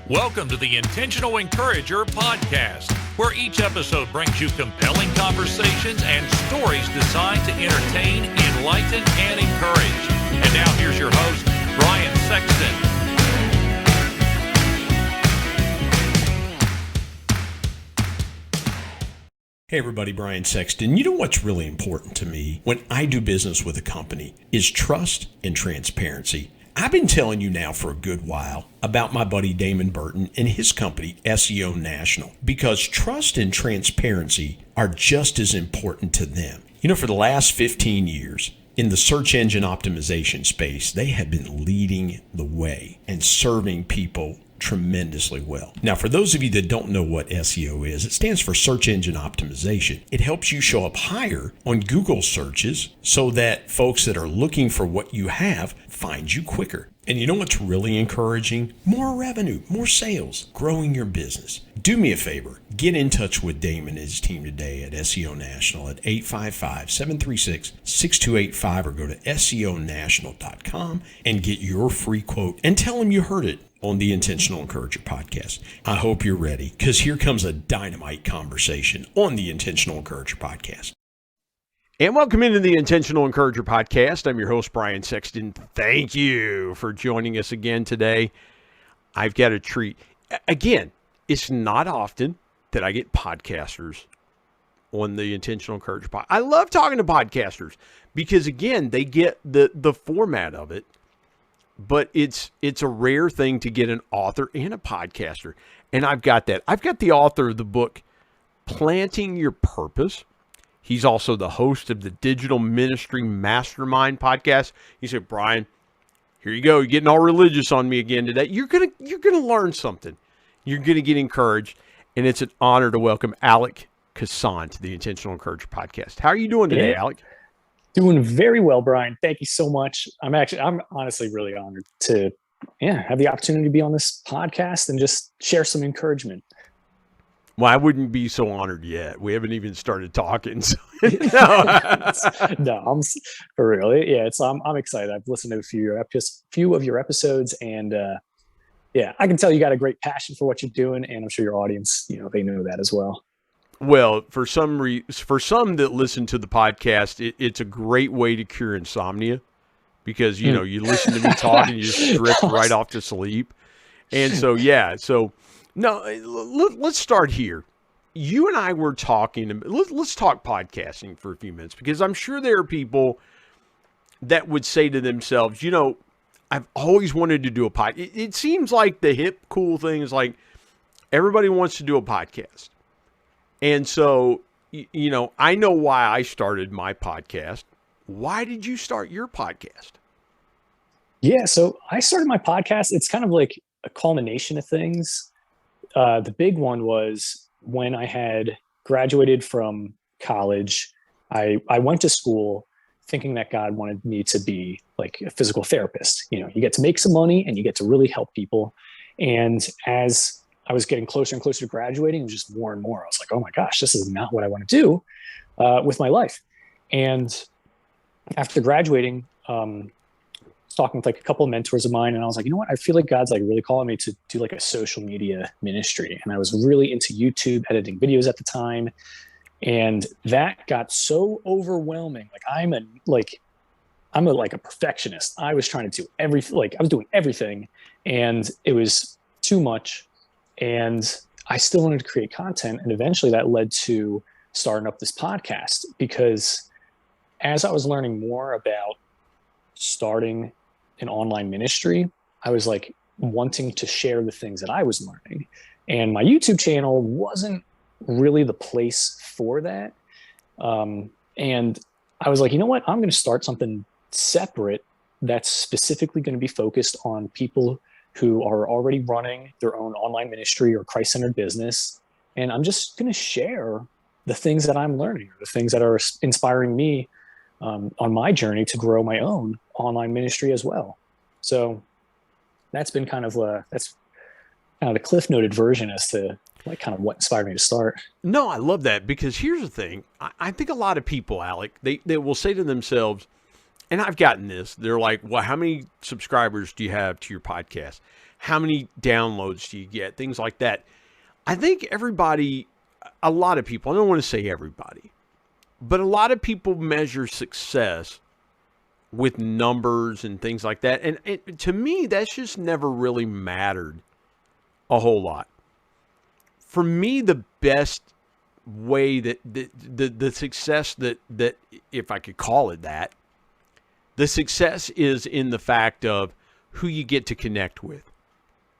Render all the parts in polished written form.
Welcome to the Intentional Encourager podcast, where each episode brings you compelling conversations and stories designed to entertain, enlighten, and encourage. And now here's your host, Brian Sexton. Hey everybody, Brian Sexton. You know what's really important to me when I do business with a company is trust and transparency. I've been telling you now for a good while about my buddy Damon Burton and his company, SEO National, because trust and transparency are just as important to them. You know, for the last 15 years, in the search engine optimization space, they have been leading the way and serving people tremendously well. Now, for those of you that don't know what SEO is, it stands for search engine optimization. It helps you show up higher on Google searches so that folks that are looking for what you have find you quicker. And you know what's really encouraging? More revenue, more sales, growing your business. Do me a favor, get in touch with Damon and his team today at SEO National at 855-736-6285 or go to SEOnational.com and get your free quote and tell them you heard it on the Intentional Encourager podcast. I hope you're ready, because here comes a dynamite conversation on the Intentional Encourager podcast. And welcome into the Intentional Encourager podcast. I'm your host, Brian Sexton. Thank you for joining us again today. I've got a treat. Again, it's not often that I get podcasters on the Intentional Encourager podcast. I love talking to podcasters because, again, they get the format of it. But it's a rare thing to get an author and a podcaster. And I've got that. I've got the author of the book, Planting Your Purpose. He's also the host of the Digital Ministry Mastermind podcast. He said, Brian, here you go. You're getting all religious on me again today. You're gonna learn something. You're gonna get encouraged. And it's an honor to welcome Alec Kassan to the Intentional Encourager podcast. How are you doing today, Alec? Doing very well, Brian. Thank you so much. I'm honestly really honored to have the opportunity to be on this podcast and just share some encouragement. Well, I wouldn't be so honored yet. We haven't even started talking. So. No, I'm for real. Yeah, I'm excited. I've listened to a few of your episodes, and I can tell you got a great passion for what you're doing, and I'm sure your audience, they know that as well. Well, for some that listen to the podcast, it's a great way to cure insomnia because, you listen to me talk and you just drift right off to sleep. And so, let's start here. You and I were talking, let's talk podcasting for a few minutes because I'm sure there are people that would say to themselves, I've always wanted to do a podcast. It seems like the hip, cool thing is like everybody wants to do a podcast. And so, I know why I started my podcast. Why did you start your podcast? Yeah, so I started my podcast. It's kind of like a culmination of things. The big one was when I had graduated from college. I went to school thinking that God wanted me to be like a physical therapist. You get to make some money and you get to really help people. And as I was getting closer and closer to graduating, and just more and more, I was like, oh my gosh, this is not what I want to do with my life. And after graduating, I was talking with like a couple of mentors of mine, and I was like, you know what? I feel like God's like really calling me to do like a social media ministry. And I was really into YouTube, editing videos at the time. And that got so overwhelming. Like I'm a perfectionist. I was trying to do everything, I was doing everything, and it was too much. And I still wanted to create content. And eventually that led to starting up this podcast, because as I was learning more about starting an online ministry, I was like wanting to share the things that I was learning. And my YouTube channel wasn't really the place for that. And I was like, you know what? I'm going to start something separate that's specifically going to be focused on people who are already running their own online ministry or Christ-centered business. And I'm just going to share the things that I'm learning, or the things that are inspiring me on my journey to grow my own online ministry as well. So that's been kind of the cliff noted version as to like kind of what inspired me to start. No, I love that, because here's the thing. I think a lot of people, Alec, they will say to themselves, and I've gotten this. They're like, well, how many subscribers do you have to your podcast? How many downloads do you get? Things like that. I think everybody, a lot of people, I don't want to say everybody, but a lot of people measure success with numbers and things like that. And to me, that's just never really mattered a whole lot. For me, the best way that the success that if I could call it that, the success is in the fact of who you get to connect with,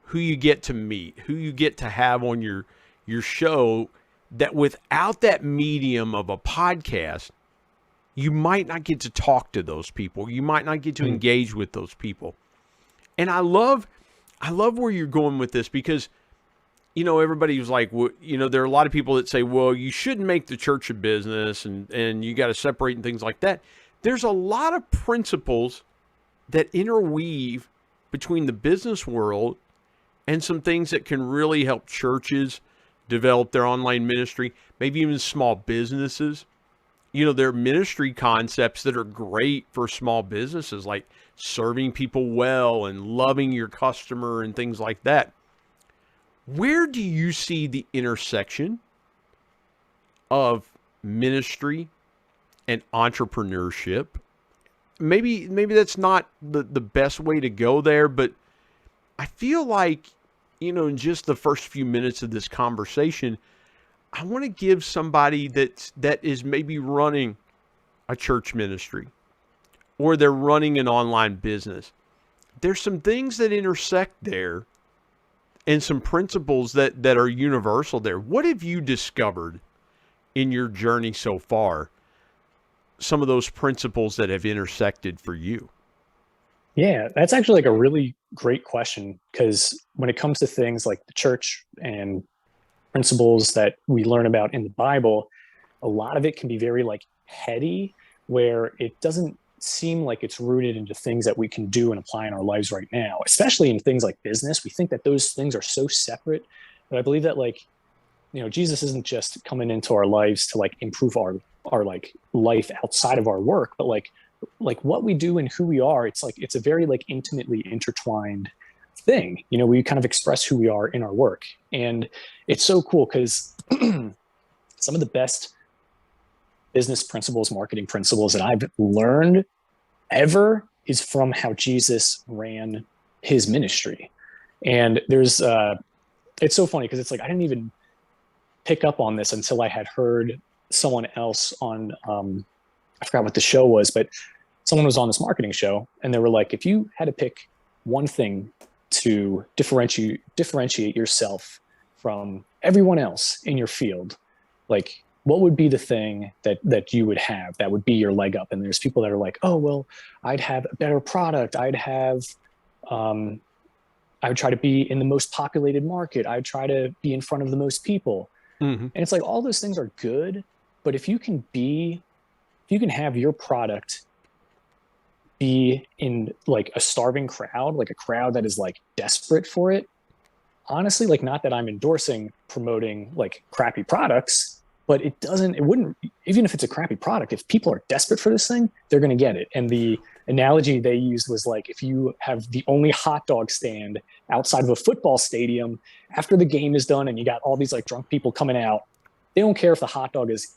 who you get to meet, who you get to have on your show, that without that medium of a podcast, you might not get to talk to those people. You might not get to engage with those people. And I love where you're going with this, because everybody was like, well, there are a lot of people that say, well, you shouldn't make the church a business and you got to separate and things like that. There's a lot of principles that interweave between the business world and some things that can really help churches develop their online ministry, maybe even small businesses. There are ministry concepts that are great for small businesses, like serving people well and loving your customer and things like that. Where do you see the intersection of ministry and entrepreneurship? Maybe that's not the best way to go there, but I feel like, in just the first few minutes of this conversation, I want to give somebody that is maybe running a church ministry or they're running an online business. There's some things that intersect there and some principles that are universal there. What have you discovered in your journey so far? Some of those principles that have intersected for you? Yeah, that's actually like a really great question, because when it comes to things like the church and principles that we learn about in the Bible, a lot of it can be very like heady, where it doesn't seem like it's rooted into things that we can do and apply in our lives right now, especially in things like business. We think that those things are so separate, but I believe that Jesus isn't just coming into our lives to like improve our like life outside of our work, but like what we do and who we are. It's a very like intimately intertwined thing. We kind of express who we are in our work, and it's so cool because some of the best business principles, marketing principles that I've learned ever is from how Jesus ran his ministry. And there's it's so funny because it's like I didn't even pick up on this until I had heard someone else on I forgot what the show was, but someone was on this marketing show, and they were like, if you had to pick one thing to differentiate yourself from everyone else in your field, like what would be the thing that you would have that would be your leg up? And there's people that are like, oh, well, I'd have a better product. I would try to be in the most populated market. I'd try to be in front of the most people. Mm-hmm. And it's like, all those things are good, but if you can have your product be in like a starving crowd, like a crowd that is like desperate for it, honestly, like, not that I'm endorsing promoting like crappy products, but it wouldn't, even if it's a crappy product, if people are desperate for this thing, they're going to get it. And the analogy they used was like, if you have the only hot dog stand outside of a football stadium after the game is done and you got all these like drunk people coming out, they don't care if the hot dog is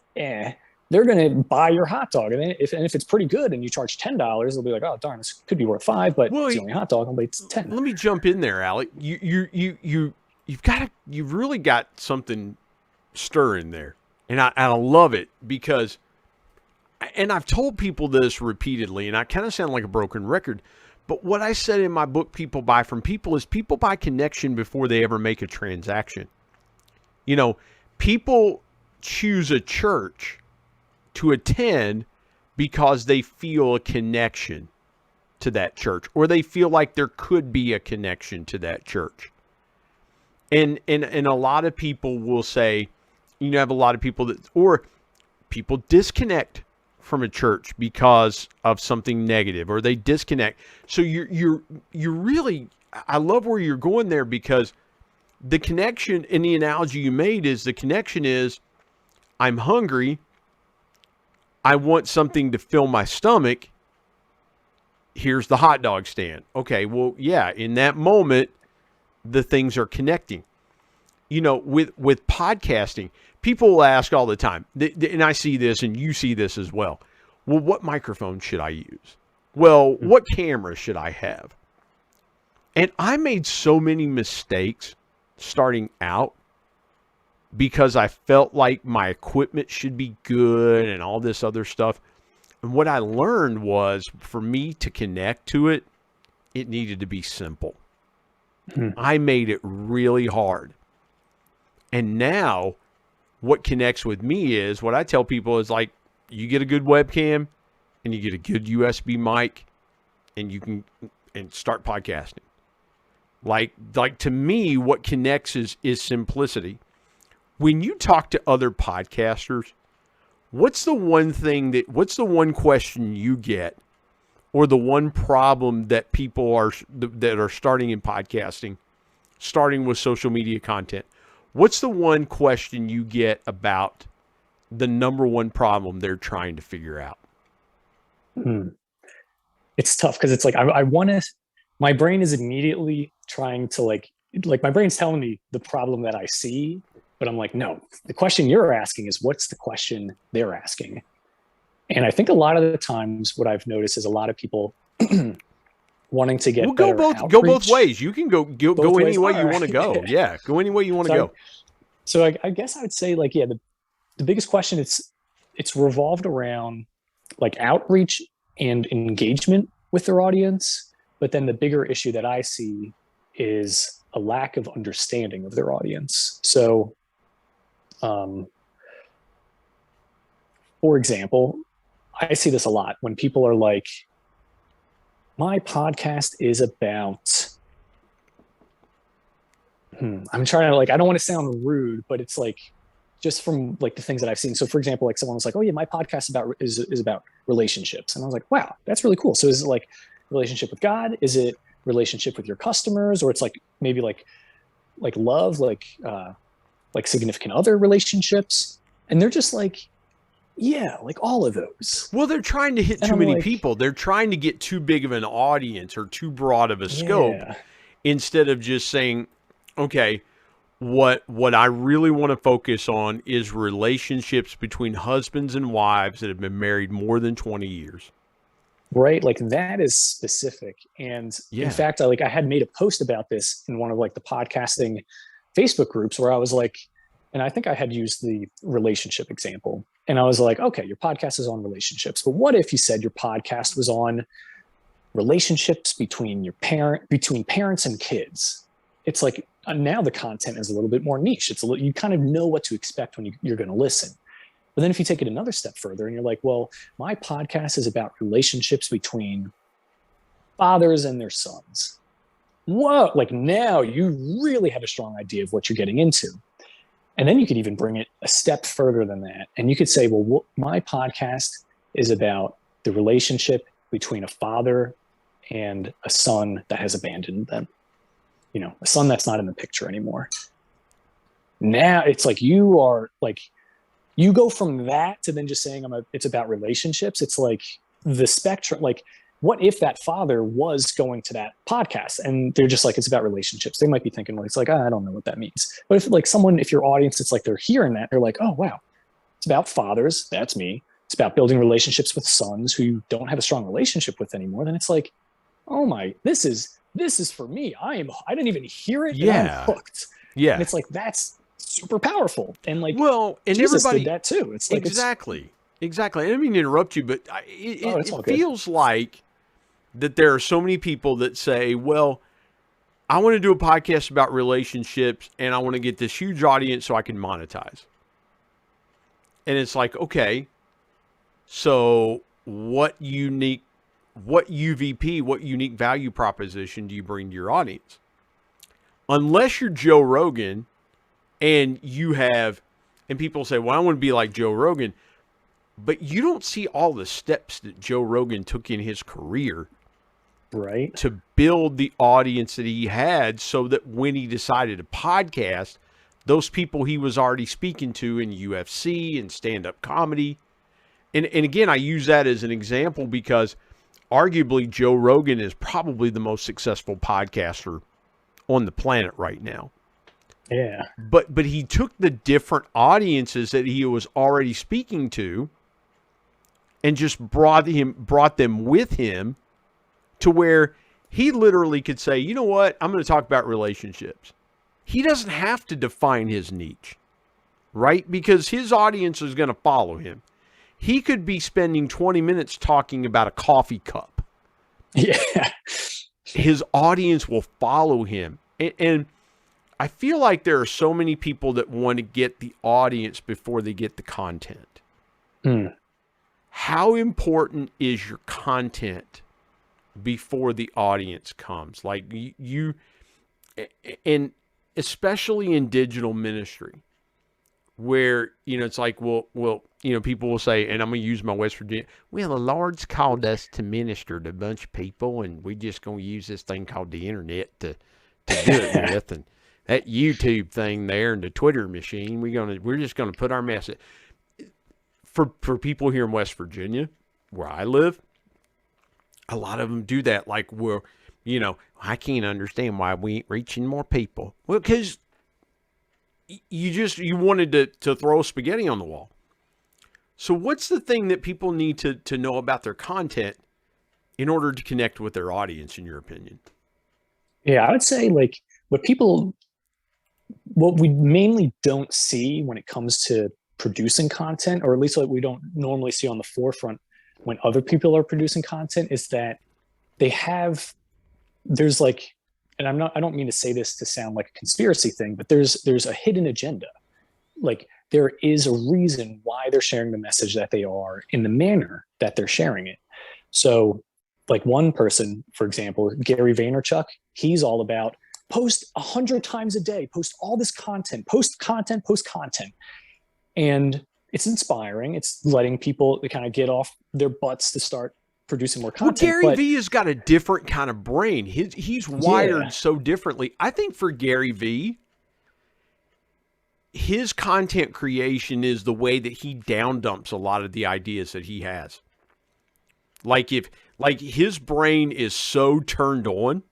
they're going to buy your hot dog. And if it's pretty good and you charge $10, they'll be like, oh, darn, this could be worth $5, but it's the only hot dog. I'll be $10. Let me jump in there, Alec. You've really got something stirring there. And I love it because, and I've told people this repeatedly, and I kind of sound like a broken record, but what I said in my book, People Buy From People, is people buy connection before they ever make a transaction. People choose a church to attend because they feel a connection to that church, or they feel like there could be a connection to that church. And a lot of people will say, have a lot of people or people disconnect from a church because of something negative, or they disconnect. So you're really, I love where you're going there, because the connection in the analogy you made is the connection is, I'm hungry, I want something to fill my stomach, here's the hot dog stand. Okay, well, yeah, in that moment, the things are connecting. You know, with podcasting, people will ask all the time, and I see this and you see this as well. Well, what microphone should I use? Well, what camera should I have? And I made so many mistakes starting out because I felt like my equipment should be good and all this other stuff. And what I learned was for me to connect to it, it needed to be simple. I made it really hard. And now what connects with me is what I tell people is like, you get a good webcam and you get a good USB mic and you can start podcasting. Like to me, what connects is simplicity. When you talk to other podcasters, what's the one question you get, or the one problem that people that are starting in podcasting, starting with social media content? What's the one question you get about the number one problem they're trying to figure out? It's tough because it's like I want to. My brain is immediately trying to like my brain's telling me the problem that I see, but I'm like, no, the question you're asking is what's the question they're asking. And I think a lot of the times what I've noticed is a lot of people wanting to get go both ways. You can go any way you want to go. Yeah, go any way you want to go. So I guess I would say like, yeah, the biggest question it's revolved around like outreach and engagement with their audience. But then the bigger issue that I see is a lack of understanding of their audience. So, for example, I see this a lot when people are like, my podcast is about, I'm trying to like, I don't want to sound rude, but it's like, just from like the things that I've seen. So for example, like someone was like, oh yeah, my podcast is about relationships. And I was like, wow, that's really cool. So is it like relationship with God? Is it relationship with your customers? Or it's like, maybe like love, like significant other relationships. And they're just like, yeah, like all of those. Well, they're trying to hit too many people. They're trying to get too big of an audience or too broad of a scope instead of just saying, okay, what I really want to focus on is relationships between husbands and wives that have been married more than 20 years. Right. Like that is specific. And in fact, I had made a post about this in one of like the podcasting Facebook groups where I was like, and I think I had used the relationship example. And I was like, okay, your podcast is on relationships, but what if you said your podcast was on relationships between parents and kids? It's like, now the content is a little bit more niche. You kind of know what to expect when you're going to listen. But then if you take it another step further and you're like, well, my podcast is about relationships between fathers and their sons. Whoa, like now you really have a strong idea of what you're getting into. And then you could even bring it a step further than that. And you could say, well, my podcast is about the relationship between a father and a son that has abandoned them. You know, a son that's not in the picture anymore. Now it's like you go from that to then just saying it's about relationships. It's like the spectrum. Like, what if that father was going to that podcast and they're just like, it's about relationships? They might be thinking, well, it's like, I don't know what that means. But if your audience, it's like they're hearing that, they're like, oh wow, it's about fathers. That's me. It's about building relationships with sons who you don't have a strong relationship with anymore. Then it's like, oh my, this is for me. I didn't even hear it. Yeah. I'm hooked. Yeah. And it's like, that's super powerful. And like, well, and Jesus everybody did that too. It's like, exactly. I didn't mean to interrupt you, but it feels like that there are so many people that say, well, I want to do a podcast about relationships and I want to get this huge audience so I can monetize. And it's like, okay, so what unique value proposition do you bring to your audience? Unless you're Joe Rogan and people say, well, I want to be like Joe Rogan, but you don't see all the steps that Joe Rogan took in his career, right, to build the audience that he had, so that when he decided to podcast, those people he was already speaking to in UFC and stand-up comedy. And again, I use that as an example because arguably Joe Rogan is probably the most successful podcaster on the planet right now. Yeah. But he took the different audiences that he was already speaking to and just brought them with him to where he literally could say, you know what, I'm going to talk about relationships. He doesn't have to define his niche, right? Because his audience is going to follow him. He could be spending 20 minutes talking about a coffee cup. Yeah. His audience will follow him. And I feel like there are so many people that want to get the audience before they get the content. Mm. How important is your content before the audience comes? Like you, and especially in digital ministry, where, it's like, well, people will say, and I'm going to use my West Virginia, well, the Lord's called us to minister to a bunch of people, and we just going to use this thing called the internet to do it with, and that YouTube thing there and the Twitter machine, we're just going to put our message. For people here in West Virginia, where I live, a lot of them do that. Like, well, I can't understand why we ain't reaching more people. Well, because you wanted to throw spaghetti on the wall. So what's the thing that people need to know about their content in order to connect with their audience, in your opinion? Yeah, I would say like what we mainly don't see when it comes to producing content, or at least what we don't normally see on the forefront when other people are producing content, is that there's like, and I don't mean to say this to sound like a conspiracy thing, but there's a hidden agenda. Like, there is a reason why they're sharing the message that they are in the manner that they're sharing it. So like one person, for example, Gary Vaynerchuk, he's all about post 100 times a day, post all this content, post content. And it's inspiring. It's letting people kind of get off their butts to start producing more content. Well, Gary Vee has got a different kind of brain. He's wired so differently. I think for Gary Vee, his content creation is the way that he down dumps a lot of the ideas that he has. Like his brain is so turned on,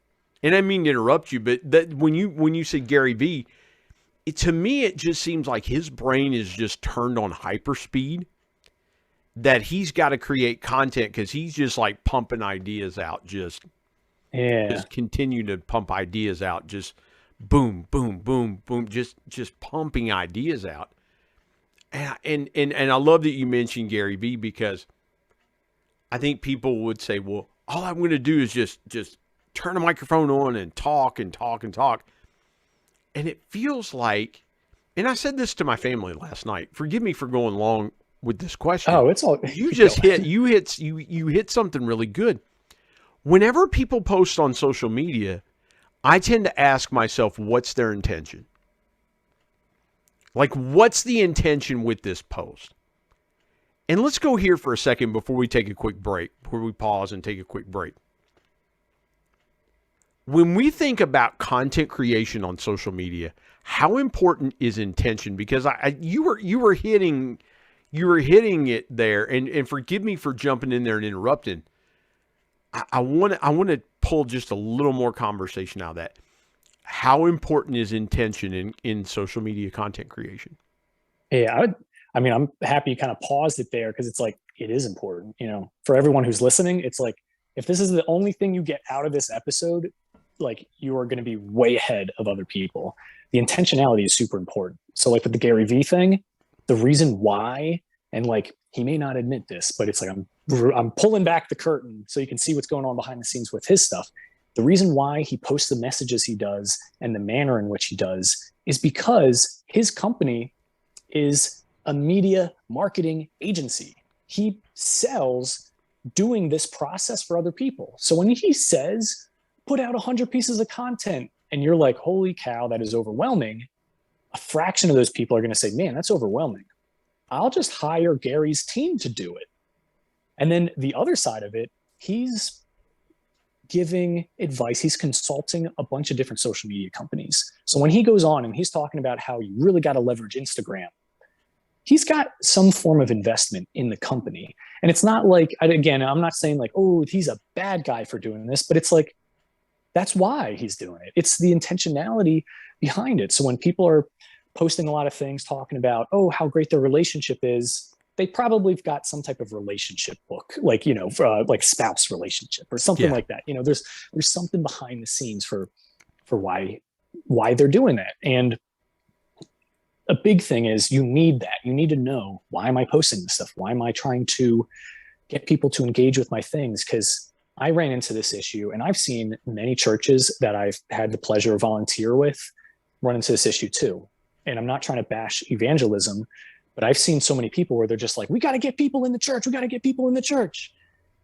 and I mean to interrupt you, but that when you say Gary Vee, to me it just seems like his brain is just turned on hyperspeed, that he's got to create content because he's just like pumping ideas out, just continue to pump ideas out, just boom, boom, boom, boom, just pumping ideas out. And I love that you mentioned Gary Vee, because I think people would say, well, all I'm going to do is just turn the microphone on and talk and talk and talk. And it feels like, and I said this to my family last night, forgive me for going long with this question. Oh, it's all you just you hit something really good. Whenever people post on social media, I tend to ask myself, what's their intention? Like, what's the intention with this post? And let's go here for a second before we take a quick break, before we pause and take a quick break. When we think about content creation on social media, how important is intention? Because you were hitting it there, and forgive me for jumping in there and interrupting. I want to pull just a little more conversation out of that. How important is intention in social media content creation? Yeah, I'm happy you kind of paused it there, because it's like, it is important, for everyone who's listening. It's like, if this is the only thing you get out of this episode, like, you are going to be way ahead of other people. The intentionality is super important. So like with the Gary Vee thing, the reason why, and like, he may not admit this, but it's like, I'm pulling back the curtain so you can see what's going on behind the scenes with his stuff. The reason why he posts the messages he does and the manner in which he does is because his company is a media marketing agency. He sells doing this process for other people. So when he says, put out 100 pieces of content, and you're like, holy cow, that is overwhelming, a fraction of those people are going to say, man, that's overwhelming. I'll just hire Gary's team to do it. And then the other side of it, he's giving advice. He's consulting a bunch of different social media companies. So when he goes on and he's talking about how you really got to leverage Instagram, he's got some form of investment in the company. And it's not like, again, I'm not saying like, oh, he's a bad guy for doing this, but it's like, that's why he's doing it. It's the intentionality behind it. So when people are posting a lot of things talking about, oh, how great their relationship is, they probably have got some type of relationship book, like, like spouse relationship or something like that. There's something behind the scenes for why they're doing that. And a big thing is you need that. You need to know, why am I posting this stuff? Why am I trying to get people to engage with my things? Because I ran into this issue, and I've seen many churches that I've had the pleasure of volunteer with run into this issue too. And I'm not trying to bash evangelism, but I've seen so many people where they're just like, we got to get people in the church. We got to get people in the church.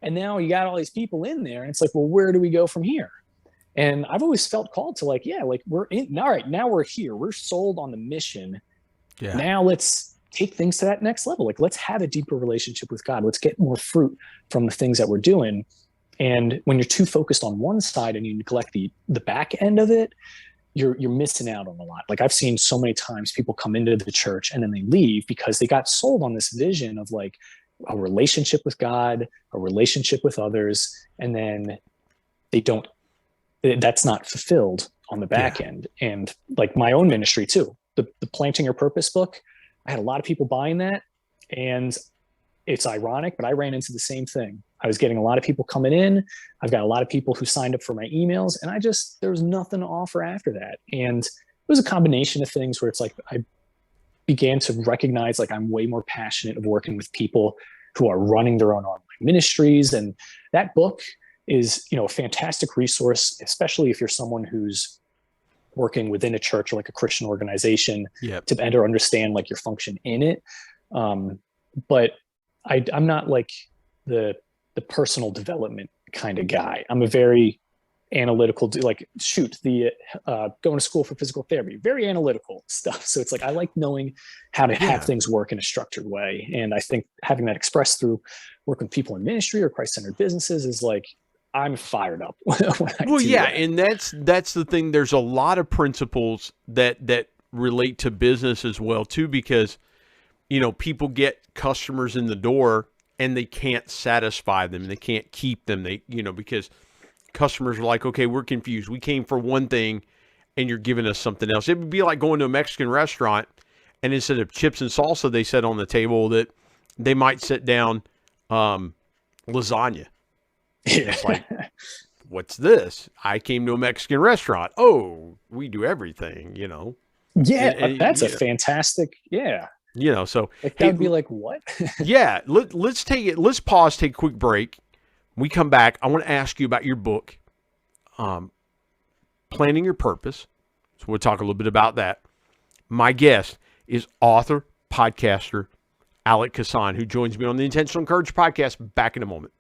And now you got all these people in there, and it's like, well, where do we go from here? And I've always felt called to like, yeah, like we're in, all right, now we're here. We're sold on the mission. Yeah. Now let's take things to that next level. Like, let's have a deeper relationship with God. Let's get more fruit from the things that we're doing. And when you're too focused on one side and you neglect the back end of it, you're missing out on a lot. Like, I've seen so many times people come into the church and then they leave because they got sold on this vision of like a relationship with God, a relationship with others. And then that's not fulfilled on the back end. And like my own ministry too, the Planting Your Purpose book, I had a lot of people buying that, and it's ironic, but I ran into the same thing. I was getting a lot of people coming in. I've got a lot of people who signed up for my emails, and there was nothing to offer after that. And it was a combination of things where it's like, I began to recognize like I'm way more passionate of working with people who are running their own online ministries. And that book is, a fantastic resource, especially if you're someone who's working within a church or like a Christian organization to better understand like your function in it. But I'm not like the personal development kind of guy. I'm a very analytical, going to school for physical therapy, very analytical stuff. So it's like, I like knowing how to have things work in a structured way. And I think having that expressed through working with people in ministry or Christ-centered businesses is like, I'm fired up. And that's the thing. There's a lot of principles that relate to business as well too, because, people get customers in the door and they can't satisfy them. They can't keep them. Because customers are like, okay, we're confused. We came for one thing and you're giving us something else. It would be like going to a Mexican restaurant and instead of chips and salsa, they set on the table that they might set down lasagna. It's like, what's this? I came to a Mexican restaurant. Oh, we do everything, Yeah, and that's a fantastic, so like, that would be like, what? Let's take it. Let's pause, take a quick break. When we come back, I want to ask you about your book, Planting Your Purpose. So we'll talk a little bit about that. My guest is author, podcaster, Alec Kassan, who joins me on the Intentional Encourager podcast. Back in a moment.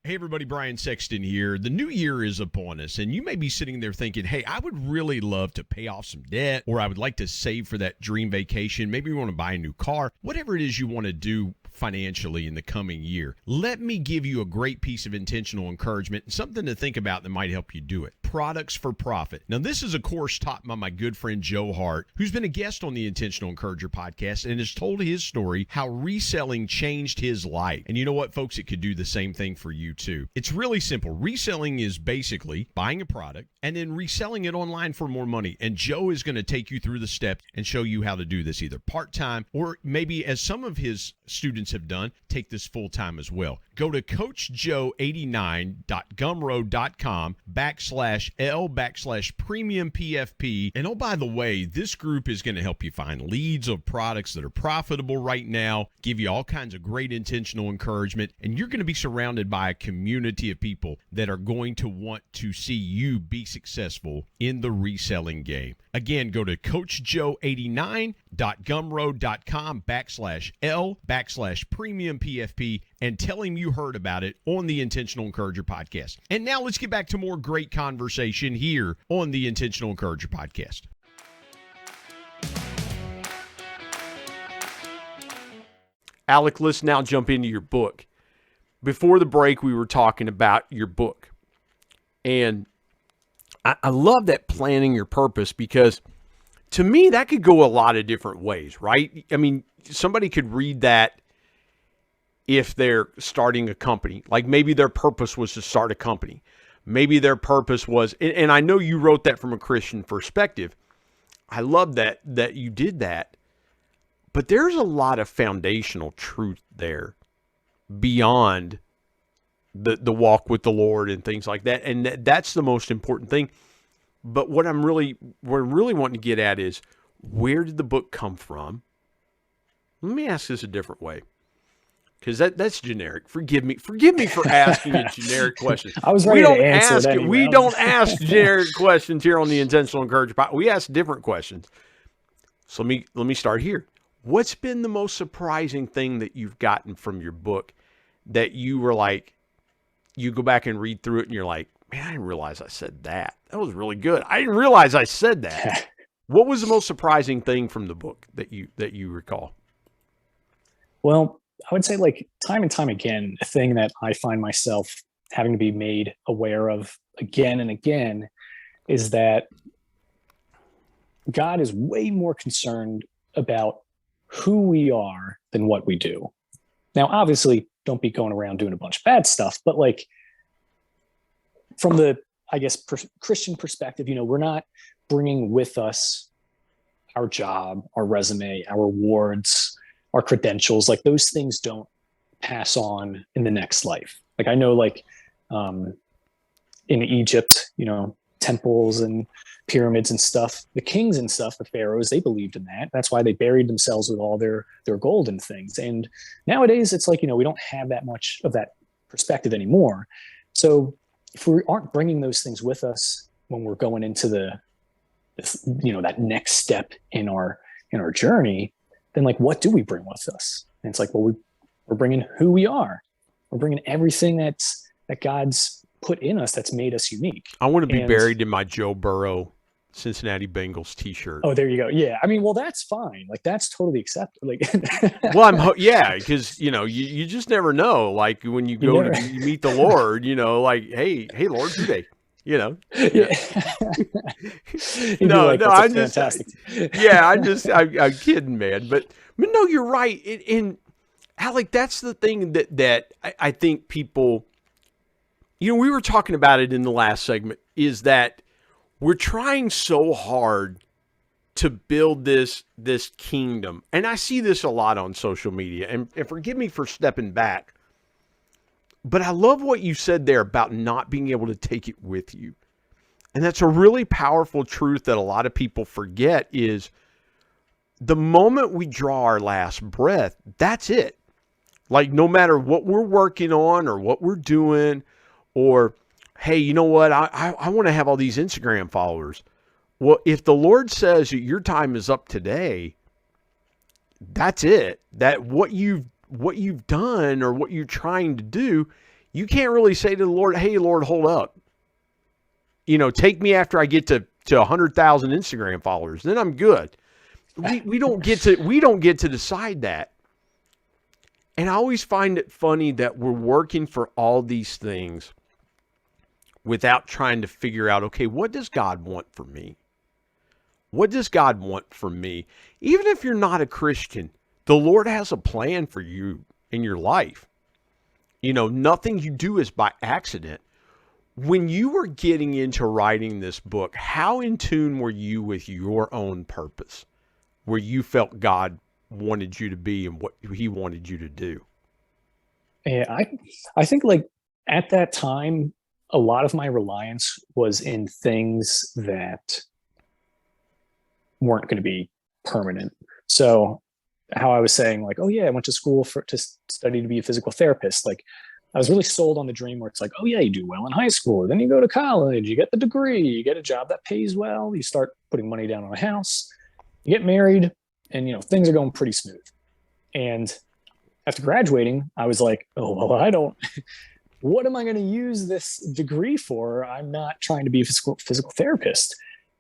Hey everybody, Brian Sexton here. The new year is upon us, and you may be sitting there thinking, hey, I would really love to pay off some debt, or I would like to save for that dream vacation. Maybe you want to buy a new car. Whatever it is you want to do financially in the coming year, let me give you a great piece of intentional encouragement and something to think about that might help you do it. Products for Profit. Now, this is a course taught by my good friend Joe Hart, who's been a guest on the Intentional Encourager podcast and has told his story how reselling changed his life. And you know what, folks? It could do the same thing for you too. It's really simple. Reselling is basically buying a product and then reselling it online for more money. And Joe is going to take you through the steps and show you how to do this either part-time or maybe, as some of his students have done, take this full-time as well. Go to coachjoe89.gumroad.com/L/premium PFP. And oh, by the way, this group is going to help you find leads of products that are profitable right now, give you all kinds of great intentional encouragement, and you're going to be surrounded by a community of people that are going to want to see you be successful in the reselling game. Again, go to coachjoe89.gumroad.com/L/premium PFP and tell him you heard about it on the Intentional Encourager podcast. And now let's get back to more great conversation here on the Intentional Encourager podcast. Alec, let's now jump into your book. Before the break, we were talking about your book. And I love that planning your purpose, because to me, that could go a lot of different ways, right? I mean, somebody could read that if they're starting a company. Like maybe their purpose was to start a company. Maybe their purpose was, and I know you wrote that from a Christian perspective. I love that you did that. But there's a lot of foundational truth there beyond the walk with the Lord and things like that. And that's the most important thing. But what I'm really wanting to get at is, where did the book come from? Let me ask this a different way, because that's generic. Forgive me for asking a generic question. I was ready to answer it anyway. We don't ask generic questions here on the Intentional Encourager Podcast. We ask different questions. So let me start here. What's been the most surprising thing that you've gotten from your book that you were like, you go back and read through it and you're like, man, I didn't realize I said that. That was really good. I didn't realize I said that. What was the most surprising thing from the book that you recall? Well, I would say, like, time and time again, a thing that I find myself having to be made aware of again and again is that God is way more concerned about who we are than what we do. Now, obviously, don't be going around doing a bunch of bad stuff, but like from the, I guess, Christian perspective, we're not bringing with us our job, our resume, our awards, our credentials. Like those things don't pass on in the next life. Like I know, like in Egypt, temples and pyramids and stuff, the kings and stuff, the pharaohs, they believed in that. That's why they buried themselves with all their gold and things. And nowadays it's like, we don't have that much of that perspective anymore. So if we aren't bringing those things with us when we're going into that next step in our journey, then like, what do we bring with us? And it's like, well, we're bringing who we are. We're bringing everything that God's put in us that's made us unique. I want to be buried in my Joe Burrow Cincinnati Bengals t-shirt. Oh, there you go. Yeah. I mean, well, that's fine. Like that's totally acceptable. Like, well, because you just never know. Like when you go you meet the Lord, like, hey, Lord, today, Yeah. No, I'm just fantastic. I'm kidding, man. But no, you're right. And Alec, that's the thing that I think people, we were talking about it in the last segment, is that we're trying so hard to build this kingdom. And I see this a lot on social media, and forgive me for stepping back, but I love what you said there about not being able to take it with you. And that's a really powerful truth that a lot of people forget, is the moment we draw our last breath, that's it. Like no matter what we're working on or what we're doing, or, hey, you know what? I want to have all these Instagram followers. Well, if the Lord says that your time is up today, that's it. That what you've done or what you're trying to do, you can't really say to the Lord, hey, Lord, hold up. Take me after I get to 100,000 Instagram followers. Then I'm good. We don't get to decide that. And I always find it funny that we're working for all these things without trying to figure out, okay, what does God want for me? What does God want from me? Even if you're not a Christian, the Lord has a plan for you in your life. Nothing you do is by accident. When you were getting into writing this book, how in tune were you with your own purpose, where you felt God wanted you to be and what he wanted you to do? Yeah, I think like at that time, a lot of my reliance was in things that weren't going to be permanent. So how I was saying, like, oh yeah, I went to school to study to be a physical therapist. Like I was really sold on the dream where it's like, oh yeah, you do well in high school, then you go to college, you get the degree, you get a job that pays well, you start putting money down on a house, you get married, and things are going pretty smooth. And after graduating, I was like, oh well, what am I going to use this degree for? I'm not trying to be a physical therapist.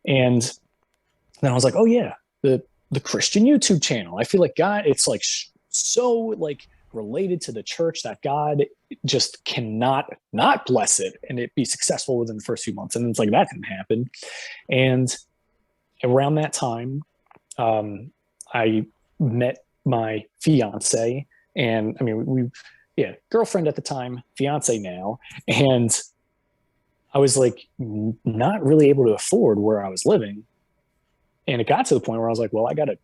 And then I was like, oh yeah, the Christian YouTube channel. I feel like God, it's like so like related to the church, that God just cannot not bless it and it be successful within the first few months. And it's like, that didn't happen. And around that time, I met my fiance, and I mean, girlfriend at the time, fiance now. And I was like, not really able to afford where I was living. And it got to the point where I was like, well, I gotta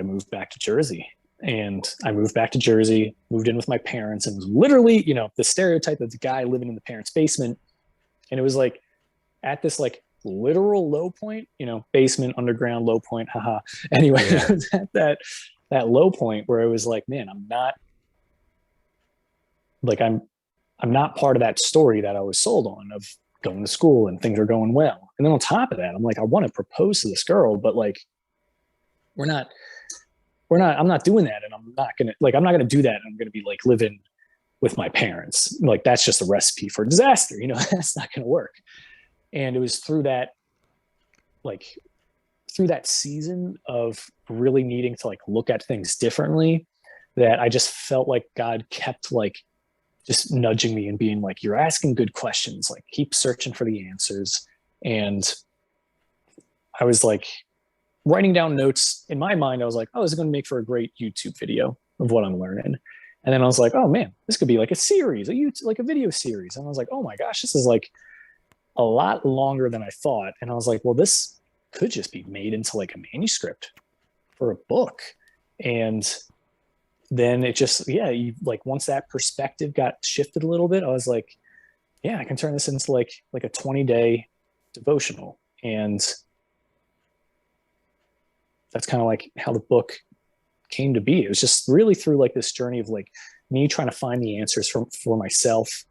move back to Jersey. And I moved back to Jersey, moved in with my parents, and was literally, the stereotype of the guy living in the parents' basement. And it was like at this like literal low point, basement, underground, low point, haha. Anyway, it was at that low point where it was like, man, I'm not part of that story that I was sold on of going to school and things are going well. And then on top of that, I'm like, I want to propose to this girl, but like, I'm not doing that. And I'm not going to do that. I'm going to be like living with my parents. Like, that's just a recipe for disaster. That's not going to work. And it was through that season of really needing to like look at things differently that I just felt like God kept like just nudging me and being like, you're asking good questions, like keep searching for the answers. And I was like writing down notes in my mind. I was like, oh, this is going to make for a great YouTube video of what I'm learning. And then I was like, oh man, this could be like a series, like a video series. And I was like, oh my gosh, this is like a lot longer than I thought. And I was like, well, this could just be made into like a manuscript for a book. And then it just, once that perspective got shifted a little bit, I was like, yeah, I can turn this into like a 20-day devotional. And that's kind of like how the book came to be. It was just really through like this journey of like me trying to find the answers for myself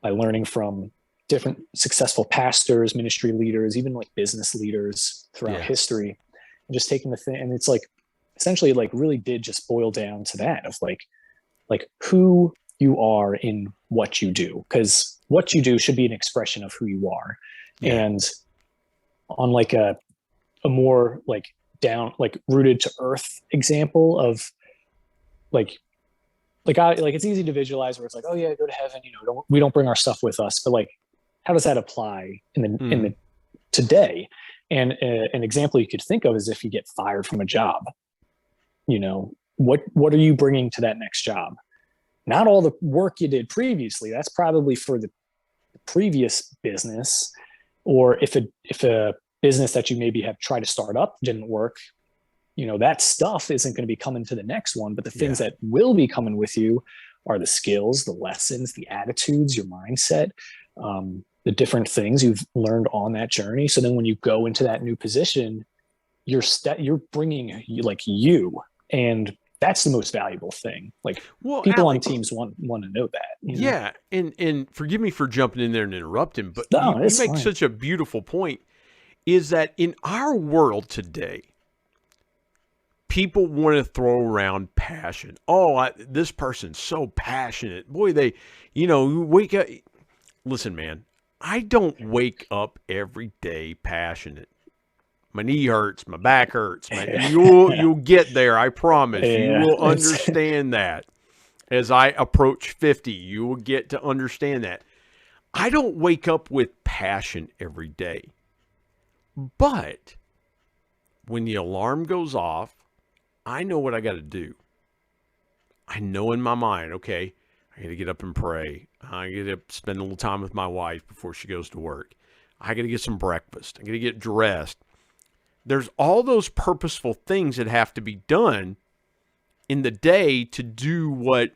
by learning from different successful pastors, ministry leaders, even like business leaders throughout history, and just taking the thing. And it's like, essentially like really did just boil down to that of like who you are in what you do, because what you do should be an expression of who you are. Yeah. And on like a more like down, like rooted to earth example of like it's easy to visualize where it's like, oh yeah, go to heaven, we don't bring our stuff with us, but like, how does that apply in the today? And an example you could think of is if you get fired from a job, what are you bringing to that next job? Not all the work you did previously. That's probably for the previous business, or if a business that you maybe have tried to start up didn't work, that stuff isn't going to be coming to the next one. But the things that will be coming with you are the skills, the lessons, the attitudes, your mindset, the different things you've learned on that journey. So then when you go into that new position, you're bringing you, and that's the most valuable thing. Like, people on teams want to know that. Yeah. And forgive me for jumping in there and interrupting, but you make fine. Such a beautiful point, is that in our world today, people want to throw around passion. Oh, this person's so passionate. Boy, they, wake up. Listen, man, I don't wake up every day passionate. My knee hurts, my back hurts. You'll get there, I promise. Yeah. You will understand that. As I approach 50, you will get to understand that. I don't wake up with passion every day. But when the alarm goes off, I know what I got to do. I know in my mind, okay, I got to get up and pray. I got to spend a little time with my wife before she goes to work. I got to get some breakfast. I got to get dressed. There's all those purposeful things that have to be done in the day to do what,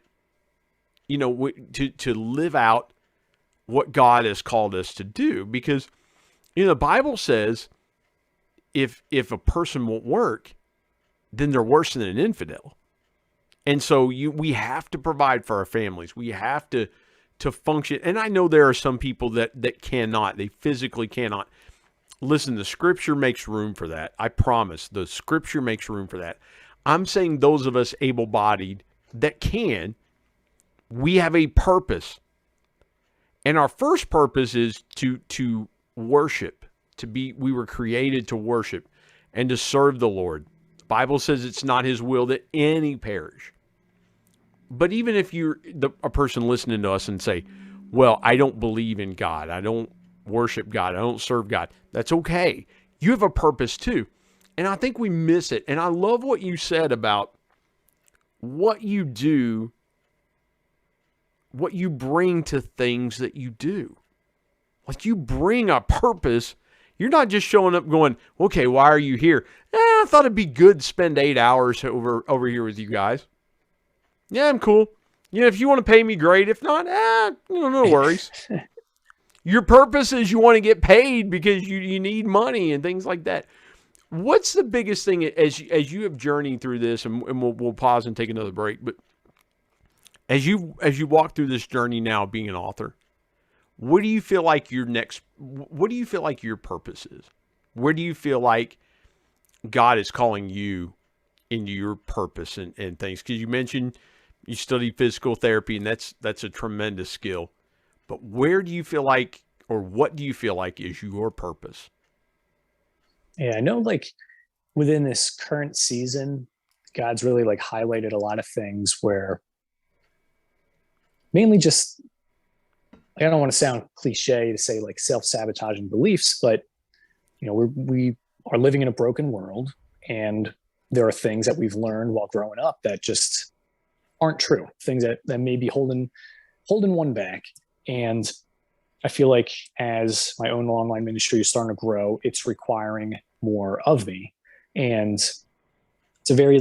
to live out what God has called us to do. Because, the Bible says if a person won't work, then they're worse than an infidel. And so we have to provide for our families. We have to function. And I know there are some people that cannot. They physically cannot. Listen, the Scripture makes room for that. I promise. The Scripture makes room for that. I'm saying those of us able-bodied that can, we have a purpose. And our first purpose is to worship. We were created to worship and to serve the Lord. The Bible says it's not His will that any perish. But even if you're a person listening to us and say, well, I don't believe in God, I don't worship God, I don't serve God, that's okay. You have a purpose too. And I think we miss it. And I love what you said about what you do, what you bring to things that you do. Like you bring a purpose. You're not just showing up going, okay, why are you here? I thought it'd be good to spend 8 hours over here with you guys. Yeah, I'm cool. If you want to pay me, great. If not, no worries. Your purpose is you want to get paid because you need money and things like that. What's the biggest thing as you have journeyed through this, and we'll pause and take another break, but as you walk through this journey now being an author, what do you feel like your purpose is? Where do you feel like God is calling you into your purpose and things? Because you mentioned you study physical therapy, and that's a tremendous skill. But where do you feel like, or what do you feel like is your purpose? Yeah, I know like within this current season, God's really like highlighted a lot of things where mainly just, I don't want to sound cliche to say like self-sabotaging beliefs, but we are living in a broken world, and there are things that we've learned while growing up that just aren't true. Things that may be holding one back. And I feel like as my own online ministry is starting to grow, it's requiring more of me. And it's a very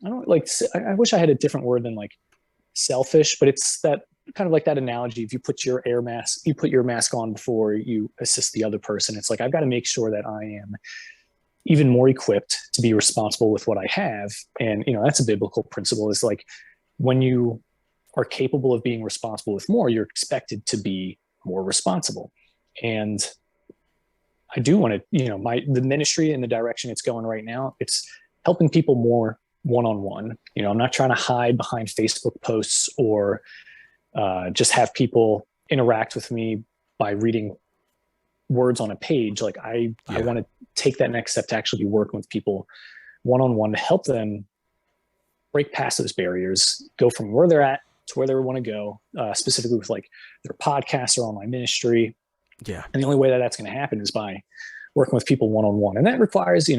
I wish I had a different word than like selfish, but it's that kind of like that analogy. If you put your mask on before you assist the other person, it's like, I've got to make sure that I am even more equipped to be responsible with what I have. And, that's a biblical principle, is like, when you are capable of being responsible with more, you're expected to be more responsible. And I do want to, the ministry and the direction it's going right now, it's helping people more one-on-one. I'm not trying to hide behind Facebook posts or just have people interact with me by reading words on a page. Like I want to take that next step to actually be working with people one-on-one to help them break past those barriers, go from where they're at to where they want to go, specifically with like their podcast or online ministry. Yeah. And the only way that that's going to happen is by working with people one-on-one. And that requires,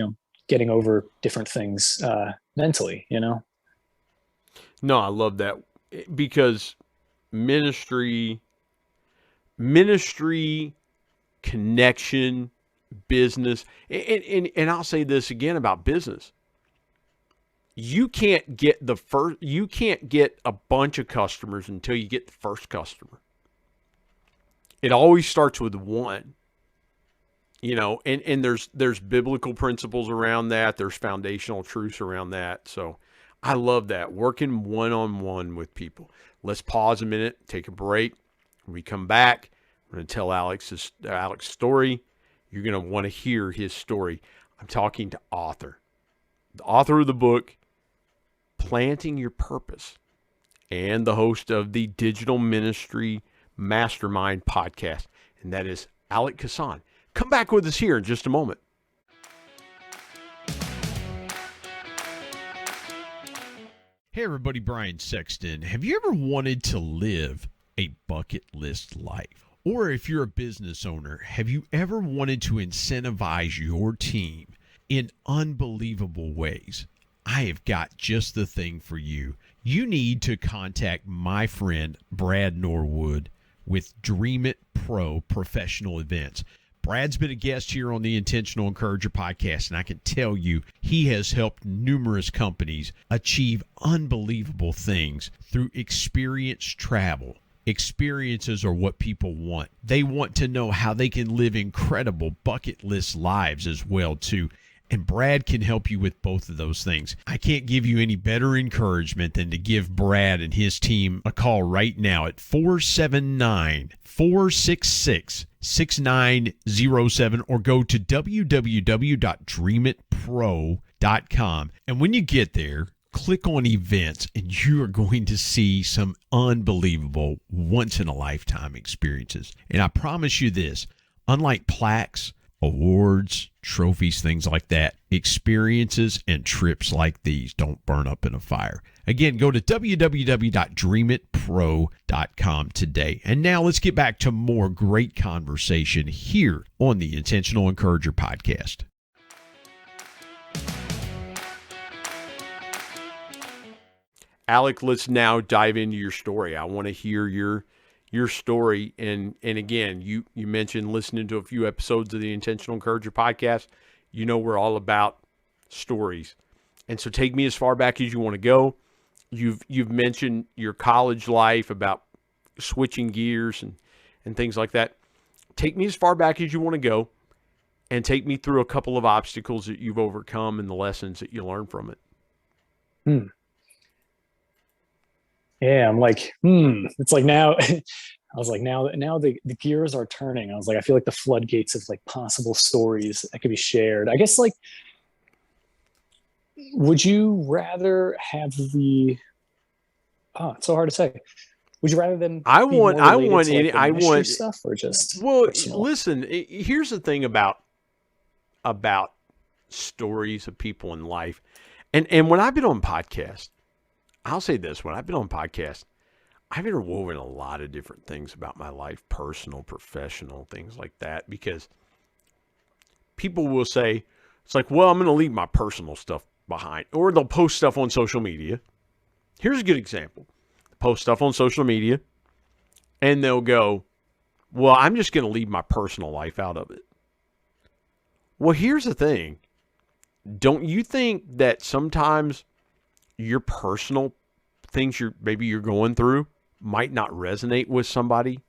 getting over different things mentally, No, I love that, because ministry, connection, business, and I'll say this again about business. You can't get a bunch of customers until you get the first customer. It always starts with one. And there's biblical principles around that. There's foundational truths around that. So I love that, working one-on-one with people. Let's pause a minute, take a break. When we come back, I'm going to tell Alec's story. You're going to want to hear his story. I'm talking to the author of the book, Planting Your Purpose, and the host of the Digital Ministry Mastermind podcast, and that is Alec Kassan. Come back with us here in just a moment. Hey everybody, Brian Sexton. Have you ever wanted to live a bucket list life? Or if you're a business owner, have you ever wanted to incentivize your team in unbelievable ways? I have got just the thing for you. You need to contact my friend Brad Norwood with Dream It Pro Professional Events. Brad's been a guest here on the Intentional Encourager podcast, and I can tell you he has helped numerous companies achieve unbelievable things through experienced travel. Experiences are what people want. They want to know how they can live incredible bucket list lives as well, too. And Brad can help you with both of those things. I can't give you any better encouragement than to give Brad and his team a call right now at 479-466-6907 or go to www.dreamitpro.com. And when you get there, click on events and you are going to see some unbelievable once-in-a-lifetime experiences. And I promise you this, unlike plaques, awards, trophies, things like that. Experiences and trips like these don't burn up in a fire. Again, go to www.dreamitpro.com today. And now let's get back to more great conversation here on the Intentional Encourager podcast. Alec, let's now dive into your story. I want to hear your story. And again, you mentioned listening to a few episodes of the Intentional Encourager podcast. You know, we're all about stories. And so take me as far back as you want to go. You've mentioned your college life, about switching gears and things like that. Take me as far back as you want to go, and take me through a couple of obstacles that you've overcome and the lessons that you learned from it. Yeah, I'm like, it's like now, I was like, now the gears are turning. I was like, I feel like the floodgates of like possible stories that could be shared. I guess, like, would you rather have it's so hard to say. Would you rather than stuff or just personal? Listen, here's the thing about stories of people in life. And when I've been on podcasts, I'll say this, when I've been on podcasts, I've interwoven a lot of different things about my life, personal, professional, things like that, because people will say, it's like, well, I'm going to leave my personal stuff behind, or they'll post stuff on social media. Here's a good example. Post stuff on social media, and they'll go, well, I'm just going to leave my personal life out of it. Well, here's the thing. Don't you think that sometimes your personal things you're going through might not resonate with somebody,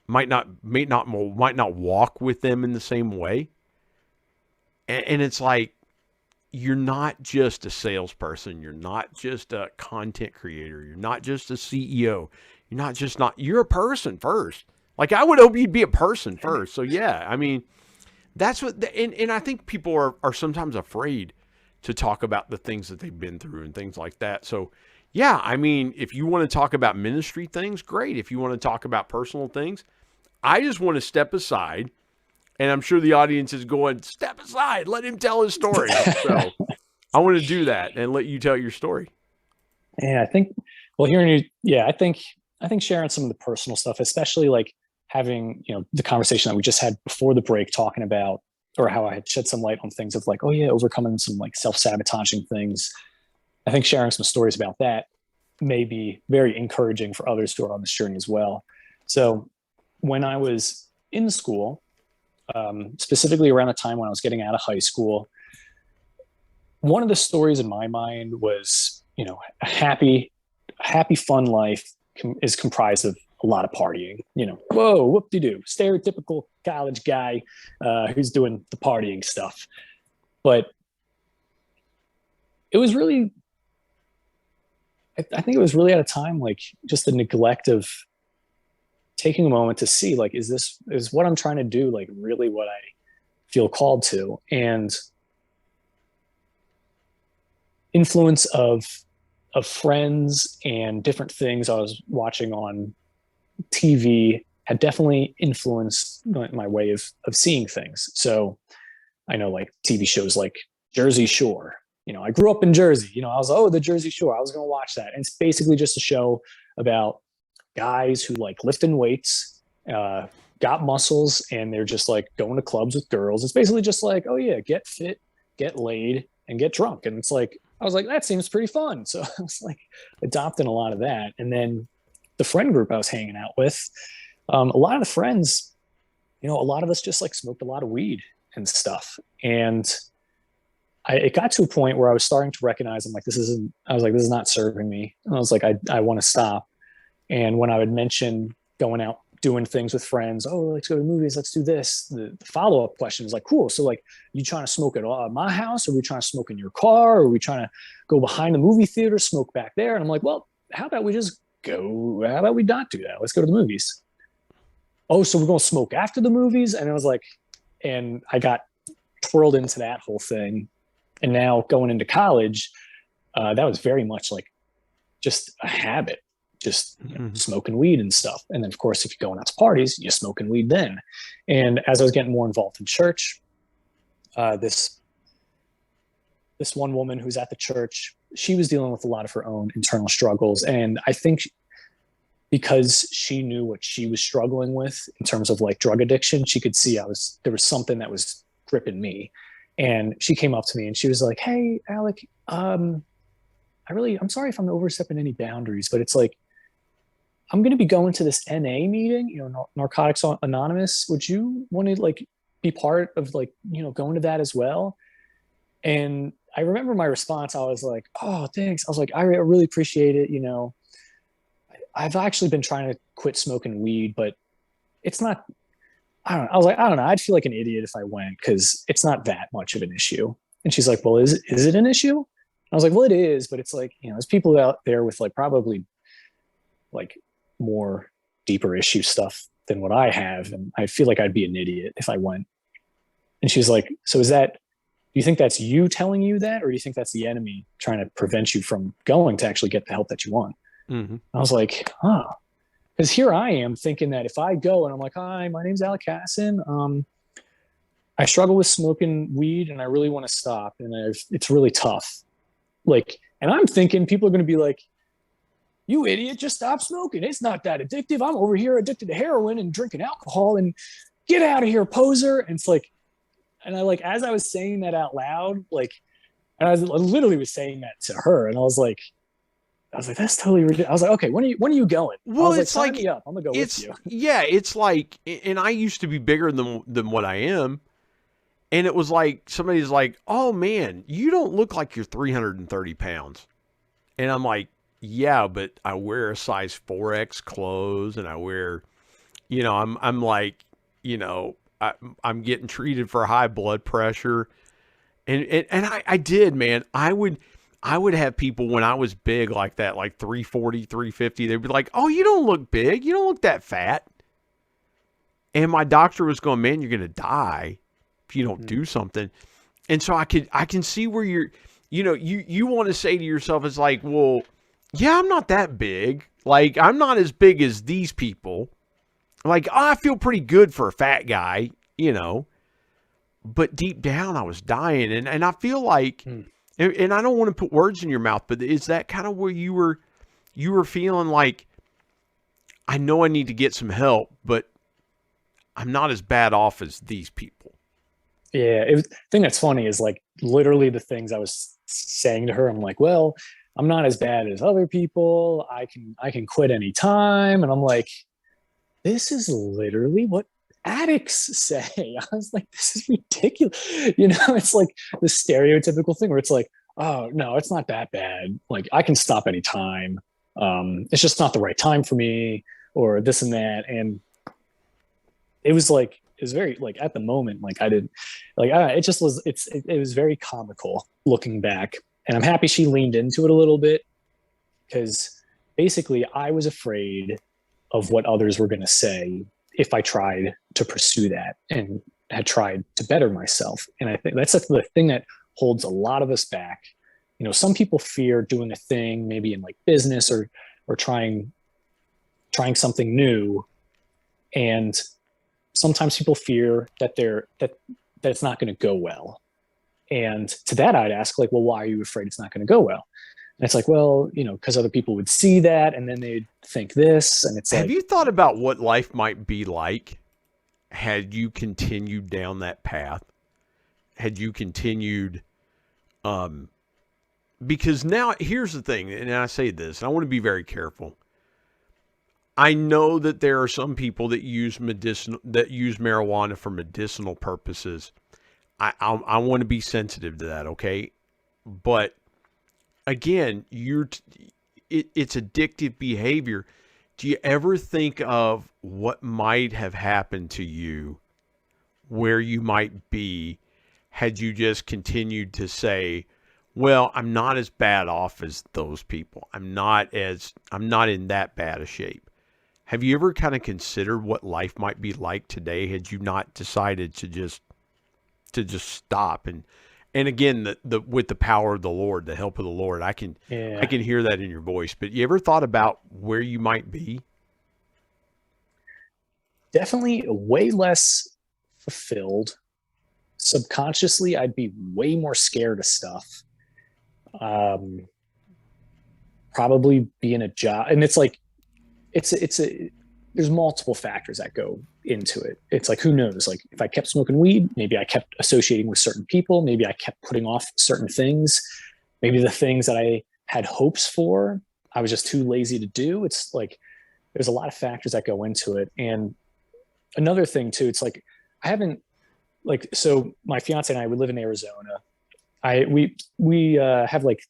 might not walk with them in the same way? And it's like, you're not just a salesperson. You're not just a content creator. You're not just a CEO. You're a person first. Like, I would hope you'd be a person first. So yeah, I mean, that's what, and I think people are sometimes afraid to talk about the things that they've been through and things like that. So yeah, I mean, if you want to talk about ministry things, great. If you want to talk about personal things, I just want to step aside, and I'm sure the audience is going, step aside, let him tell his story. So I want to do that and let you tell your story. Yeah, I think, I think sharing some of the personal stuff, especially like having, the conversation that we just had before the break, talking about, or how I had shed some light on things of like, overcoming some like self-sabotaging things. I think sharing some stories about that may be very encouraging for others who are on this journey as well. So when I was in school, specifically around the time when I was getting out of high school, one of the stories in my mind was, a happy, fun life is comprised of a lot of partying. Whoa, whoop-de-doo, stereotypical college guy who's doing the partying stuff. But it was really, I think it was really at a time like just the neglect of taking a moment to see, like, is what I'm trying to do like really what I feel called to? And influence of friends and different things I was watching on TV had definitely influenced my way of seeing things. So I know, like, TV shows like Jersey Shore, I grew up in Jersey, I was, the Jersey Shore, I was going to watch that. And it's basically just a show about guys who like lifting weights, got muscles, and they're just like going to clubs with girls. It's basically just like, get fit, get laid, and get drunk. And it's like, I was like, that seems pretty fun. So I was like adopting a lot of that. And then the friend group I was hanging out with, a lot of the friends, a lot of us just like smoked a lot of weed and stuff. And it got to a point where I was starting to recognize, this is not serving me. And I was like, I want to stop. And when I would mention going out, doing things with friends, let's go to movies, let's do this, the follow-up question is like, cool. So like, you trying to smoke at my house? Or are we trying to smoke in your car? Or are we trying to go behind the movie theater, smoke back there? And I'm like, well, how about we not do that? Let's go to the movies. Oh, so we're going to smoke after the movies? And I was like, and I got twirled into that whole thing. And now going into college, that was very much like just a habit just smoking weed and stuff. And then, of course, if you're going out to parties, you're smoking weed then. And as I was getting more involved in church, this one woman who's at the church, she was dealing with a lot of her own internal struggles. And I think because she knew what she was struggling with in terms of like drug addiction, she could see there was something that was gripping me. And she came up to me and she was like, "Hey, Alec, I'm sorry if I'm overstepping any boundaries, but it's like, I'm going to be going to this NA meeting, Narcotics Anonymous. Would you want to like be part of like, going to that as well?" And I remember my response. I was like, "Oh, thanks." I was like, "I really appreciate it. I've actually been trying to quit smoking weed, but it's not, I don't know." I was like, "I don't know. I'd feel like an idiot if I went because it's not that much of an issue." And she's like, "Well, is it an issue?" I was like, "Well, it is, but it's like, there's people out there with like probably like more deeper issue stuff than what I have. And I feel like I'd be an idiot if I went." And she was like, "So do you think that's you telling you that? Or do you think that's the enemy trying to prevent you from going to actually get the help that you want?" Mm-hmm. I was like, because here I am thinking that if I go and I'm like, "Hi, my name's Alec Kassan. I struggle with smoking weed and I really want to stop. And it's really tough." Like, and I'm thinking people are going to be like, "You idiot, just stop smoking. It's not that addictive. I'm over here addicted to heroin and drinking alcohol and get out of here, poser." And it's like, and I like, as I was saying that out loud, like, and I literally was saying that to her. And I was like, "That's totally ridiculous." I was like, "Okay, when are you going?" Well, I was it's "Sign me up. I'm going to go with you." Yeah, it's like, and I used to be bigger than what I am. And it was like, somebody's like, "Oh man, you don't look like you're 330 pounds. And I'm like, "Yeah, but I wear a size 4X clothes and I wear, I'm like, I'm getting treated for high blood pressure." And I did, man. I would have people when I was big like that, like 340, 350, they'd be like, "Oh, you don't look big. You don't look that fat." And my doctor was going, "Man, you're going to die if you don't do something." And so I can see where you want to say to yourself, it's like, "Well, yeah, I'm not that big. Like, I'm not as big as these people. Like, I feel pretty good for a fat guy, But deep down, I was dying. And I feel like, and I don't want to put words in your mouth, but is that kind of where you were feeling like, I know I need to get some help, but I'm not as bad off as these people? Yeah. The thing that's funny is like literally the things I was saying to her. I'm like, "Well, I'm not as bad as other people. I can quit anytime." And I'm like, this is literally what addicts say. I was like, this is ridiculous. It's like the stereotypical thing where it's like, "Oh no, it's not that bad. Like, I can stop anytime. It's just not the right time for me," or this and that. And it was very like at the moment, like I did, like it was very comical looking back. And I'm happy she leaned into it a little bit because basically I was afraid of what others were going to say if I tried to pursue that and had tried to better myself. And I think that's the thing that holds a lot of us back. Some people fear doing a thing, maybe in like business or trying something new. And sometimes people fear that that it's not going to go well. And to that, I'd ask like, "Well, why are you afraid it's not going to go well?" And it's like, "Well, because other people would see that and then they'd think this." And it's Have like, you thought about what life might be like had you continued down that path? Had you continued, because now here's the thing, and I say this, and I want to be very careful. I know that there are some people that use marijuana for medicinal purposes. I want to be sensitive to that, okay? But again, it's addictive behavior. Do you ever think of what might have happened to you, where you might be, had you just continued to say, "Well, I'm not as bad off as those people. I'm not in that bad a shape"? Have you ever kind of considered what life might be like today had you not decided to just stop? And And again, the with the power of the Lord, the help of the Lord, I can hear that in your voice. But you ever thought about where you might be? Definitely way less fulfilled. Subconsciously, I'd be way more scared of stuff. Probably be in a job, and it's like there's multiple factors that go into it. It's like, who knows? Like, if I kept smoking weed, maybe I kept associating with certain people, maybe I kept putting off certain things, maybe the things that I had hopes for, I was just too lazy to do. It's like there's a lot of factors that go into it. And another thing too, it's like I haven't so my fiance and I, we live in Arizona. We have like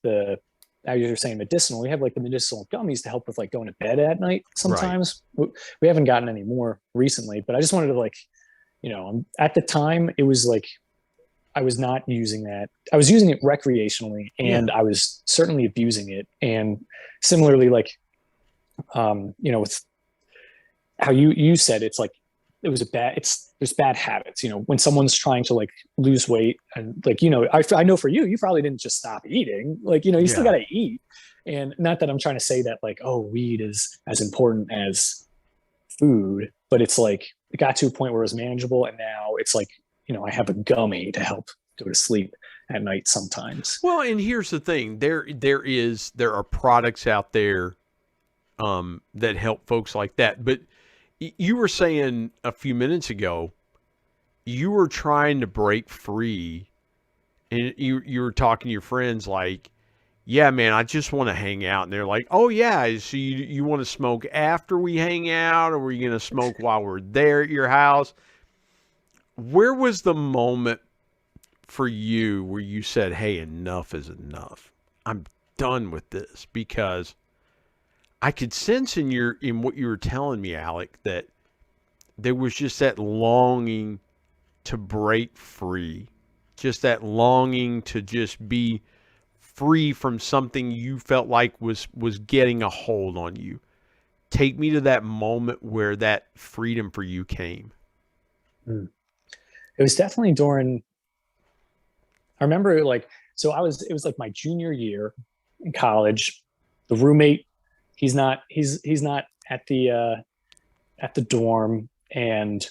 as you were saying, medicinal. We have like the medicinal gummies to help with like going to bed at night. Sometimes we haven't gotten any more recently, but I just wanted to like, at the time it was like, I was not using that. I was using it recreationally, and I was certainly abusing it. And similarly, like, with how you said, it's like, there's bad habits, when someone's trying to like lose weight, and like, I know for you probably didn't just stop eating, like, you still got to eat. And not that I'm trying to say that like, oh, weed is as important as food, but it's like, it got to a point where it was manageable. And now it's like, I have a gummy to help go to sleep at night sometimes. Well, and here's the thing, there are products out there, that help folks like that. But you were saying a few minutes ago, you were trying to break free, and you were talking to your friends like, yeah, man, I just want to hang out. And they're like, oh, yeah, so you want to smoke after we hang out, or were you going to smoke while we're there at your house? Where was the moment for you where you said, hey, enough is enough? I'm done with this. Because I could sense in what you were telling me, Alec, that there was just that longing to break free, just that longing to just be free from something you felt like was getting a hold on you. Take me to that moment where that freedom for you came. It was definitely during, I remember like, so it was like my junior year in college. The roommate, he's not at the dorm, and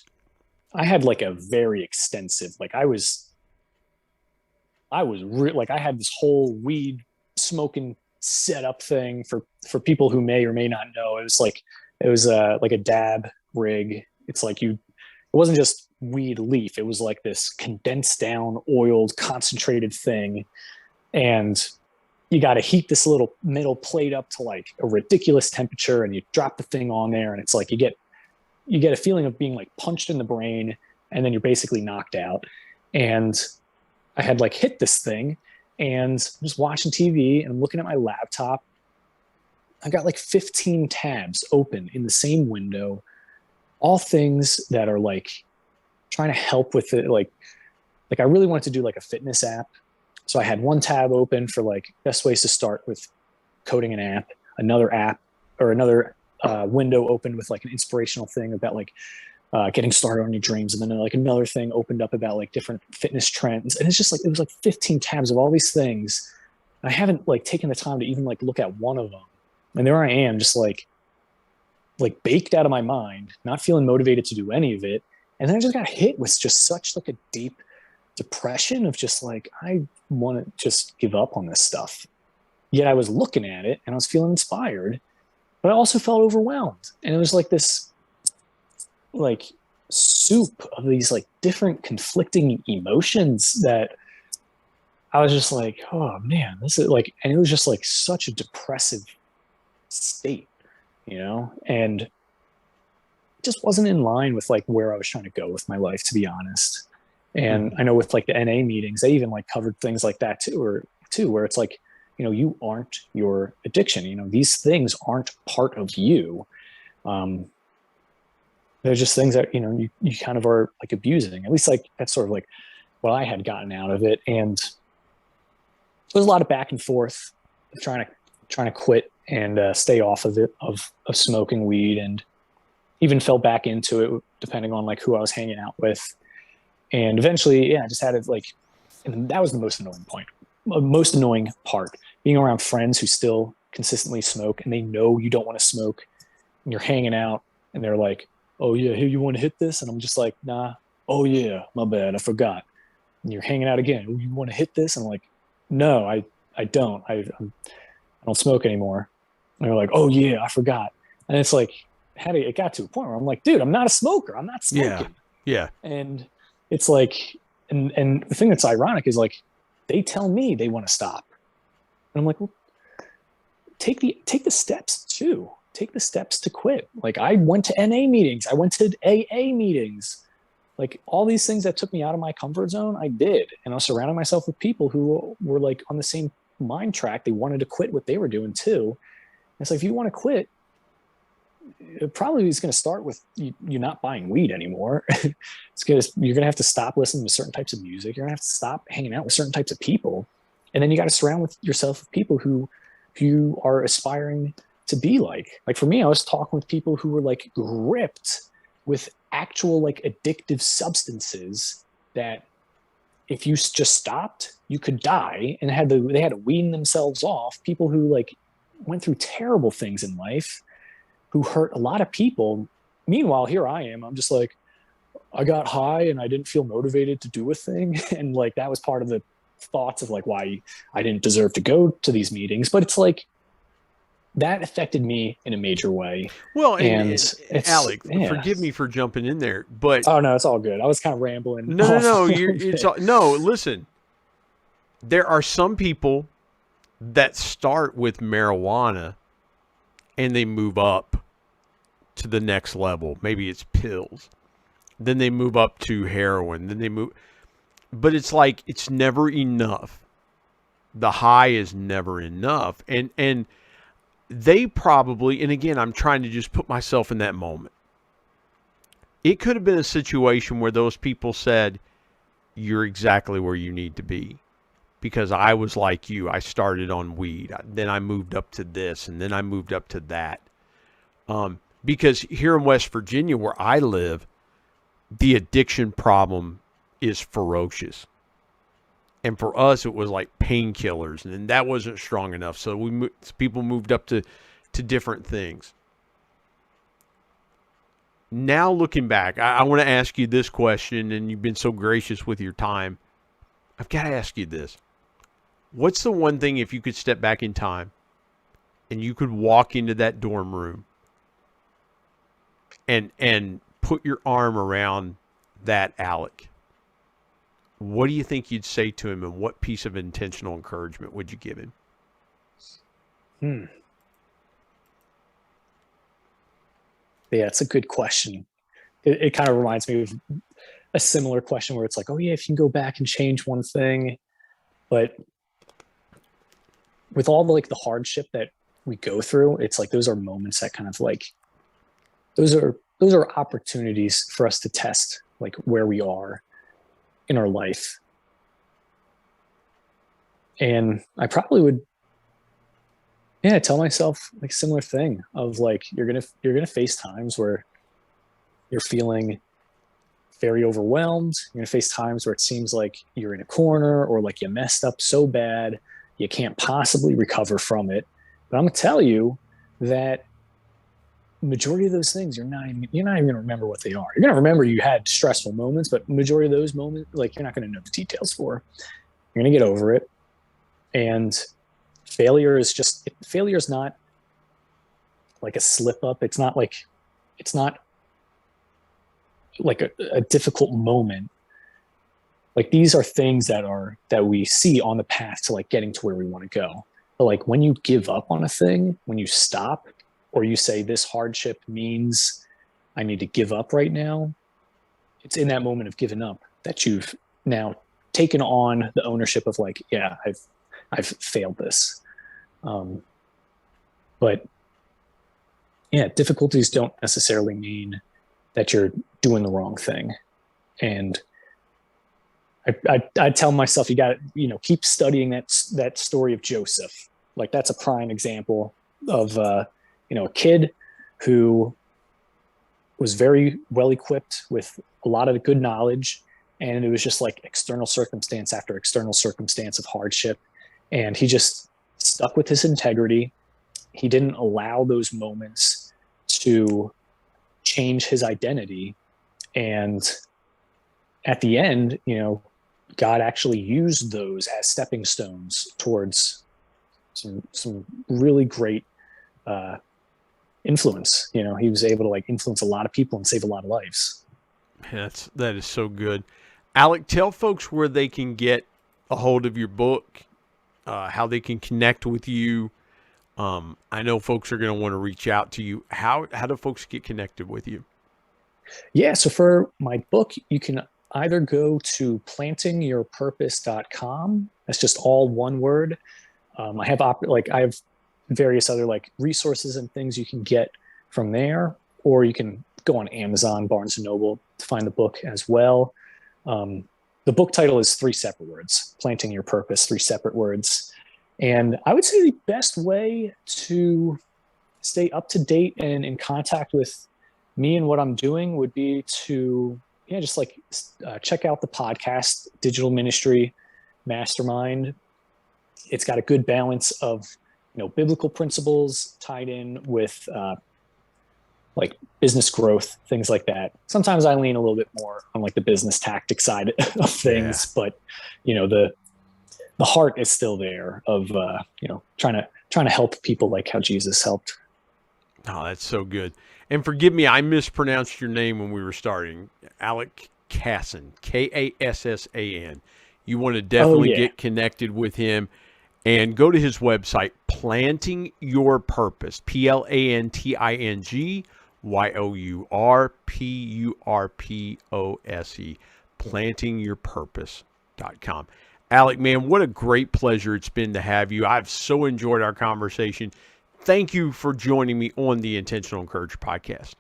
I had like a very extensive, like I had this whole weed smoking setup thing for people who may or may not know. It was like a dab rig. It's like it wasn't just weed leaf. It was like this condensed down, oiled, concentrated thing. And you got to heat this little metal plate up to like a ridiculous temperature, and you drop the thing on there, and it's like you get a feeling of being like punched in the brain, and then you're basically knocked out. And I had like hit this thing, and I'm just watching TV, and I'm looking at my laptop. I got like 15 tabs open in the same window, all things that are like trying to help with it. Like I really wanted to do like a fitness app. So I had one tab open for like best ways to start with coding an app, another window opened with like an inspirational thing about like getting started on your dreams. And then like another thing opened up about like different fitness trends. And it's just like, it was like 15 tabs of all these things. I haven't like taken the time to even like look at one of them. And there I am, just like baked out of my mind, not feeling motivated to do any of it. And then I just got hit with just such like a deep depression of just like, I want to just give up on this stuff. Yet I was looking at it and I was feeling inspired, but I also felt overwhelmed. And it was like this like soup of these like different conflicting emotions that I was just like, oh man, this is like, and it was just like such a depressive state, and it just wasn't in line with like where I was trying to go with my life, to be honest. And I know with like the NA meetings, they even like covered things like that too, where it's like, you aren't your addiction. These things aren't part of you. They're just things that, you kind of are like abusing. At least like that's sort of like what I had gotten out of it. And there's a lot of back and forth of trying to quit and stay off of it, of smoking weed, and even fell back into it depending on like who I was hanging out with. And eventually, I just had to like And that was the most annoying part, being around friends who still consistently smoke and they know you don't want to smoke, and you're hanging out and they're like, oh yeah, here, you want to hit this? And I'm just like, nah. Oh yeah, my bad, I forgot. And you're hanging out again. Oh, you want to hit this? And I'm like, no, I don't. I don't smoke anymore. And they're like, oh yeah, I forgot. And it's like, it got to a point where I'm like, dude, I'm not a smoker. I'm not smoking. Yeah. And it's like, and the thing that's ironic is like, they tell me they want to stop. And I'm like, well, take the steps too. Take the steps to quit. Like, I went to NA meetings. I went to AA meetings. Like, all these things that took me out of my comfort zone, I did. And I was surrounding myself with people who were like on the same mind track. They wanted to quit what they were doing too. And it's like, if you want to quit, it probably is going to start with you not buying weed anymore. You're going to have to stop listening to certain types of music. You're going to have to stop hanging out with certain types of people. And then you got to surround yourself with people who you are aspiring to be like. Like for me, I was talking with people who were like gripped with actual like addictive substances that if you just stopped, you could die, and they had to wean themselves off. People who like went through terrible things in life, who hurt a lot of people. Meanwhile, here I am. I'm just like, I got high and I didn't feel motivated to do a thing. And like, that was part of the thoughts of like why I didn't deserve to go to these meetings. But it's like, that affected me in a major way. Well, and Alec, forgive me for jumping in there, but oh no, it's all good. I was kind of rambling. No. Listen, there are some people that start with marijuana and they move up to the next level. Maybe it's pills. Then they move up to heroin. Then they move. But it's like, it's never enough. The high is never enough. And they probably, and again, I'm trying to just put myself in that moment. It could have been a situation where those people said, you're exactly where you need to be. Because I was like you. I started on weed. Then I moved up to this, and then I moved up to that. Because here in West Virginia, where I live, the addiction problem is ferocious. And for us, it was like painkillers, and that wasn't strong enough. So people moved up to different things. Now looking back, I want to ask you this question, and you've been so gracious with your time. I've got to ask you this. What's the one thing, if you could step back in time and you could walk into that dorm room and put your arm around that Alec, what do you think you'd say to him, and what piece of intentional encouragement would you give him? Yeah, it's a good question. It kind of reminds me of a similar question where it's like, oh yeah, if you can go back and change one thing, but with all the hardship that we go through, it's like those are moments that kind of like those are opportunities for us to test like where we are in our life. And I probably would tell myself like a similar thing of like you're gonna face times where you're feeling very overwhelmed. You're gonna face times where it seems like you're in a corner or like you messed up so bad you can't possibly recover from it. But I'm gonna tell you that majority of those things you're not even gonna remember what they are. You're gonna remember you had stressful moments, but majority of those moments, like, you're not gonna know the details for. You're gonna get over it. And failure is not like a slip up. It's not like a difficult moment. Like, these are things that we see on the path to like getting to where we want to go. But like when you give up on a thing, when you stop, or you say this hardship means I need to give up right now, it's in that moment of giving up that you've now taken on the ownership of like, yeah, I've failed this. But yeah, difficulties don't necessarily mean that you're doing the wrong thing. And I tell myself, you got to, keep studying that story of Joseph. Like, that's a prime example of, a kid who was very well equipped with a lot of good knowledge, And it was just like external circumstance after external circumstance of hardship. And he just stuck with his integrity. He didn't allow those moments to change his identity. And at the end, God actually used those as stepping stones towards some really great influence. He was able to influence a lot of people and save a lot of lives. That is so good. Alec, tell folks where they can get a hold of your book, how they can connect with you. I know folks are going to want to reach out to you. How do folks get connected with you? Yeah, so for my book, you can either go to plantingyourpurpose.com. That's just all one word. I have various other resources and things you can get from there, or you can go on Amazon, Barnes & Noble to find the book as well. The book title is 3 separate words, Planting Your Purpose, 3 separate words. And I would say the best way to stay up to date and in contact with me and what I'm doing would be to check out the podcast, Digital Ministry Mastermind. It's got a good balance of biblical principles tied in with business growth, things like that. Sometimes I lean a little bit more on the business tactic side of things, but the heart is still there of trying to help people like how Jesus helped. Oh, that's so good. And forgive me, I mispronounced your name when we were starting. Alec Kassan, Kassan. You want to definitely get connected with him and go to his website, Planting Your Purpose, PlantingYourPurpose, plantingyourpurpose.com. Alec, man, what a great pleasure it's been to have you. I've so enjoyed our conversation. Thank you for joining me on the Intentional Encourager podcast.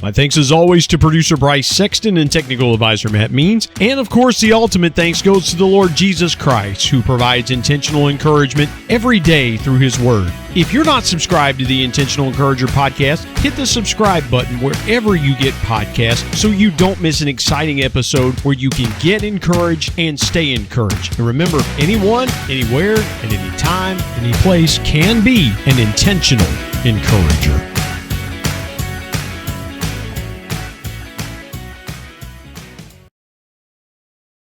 My thanks as always to producer Bryce Sexton and technical advisor Matt Means. And of course, the ultimate thanks goes to the Lord Jesus Christ, who provides intentional encouragement every day through his word. If you're not subscribed to the Intentional Encourager podcast, hit the subscribe button wherever you get podcasts so you don't miss an exciting episode where you can get encouraged and stay encouraged. And remember, anyone, anywhere, at any time, any place can be an intentional encourager.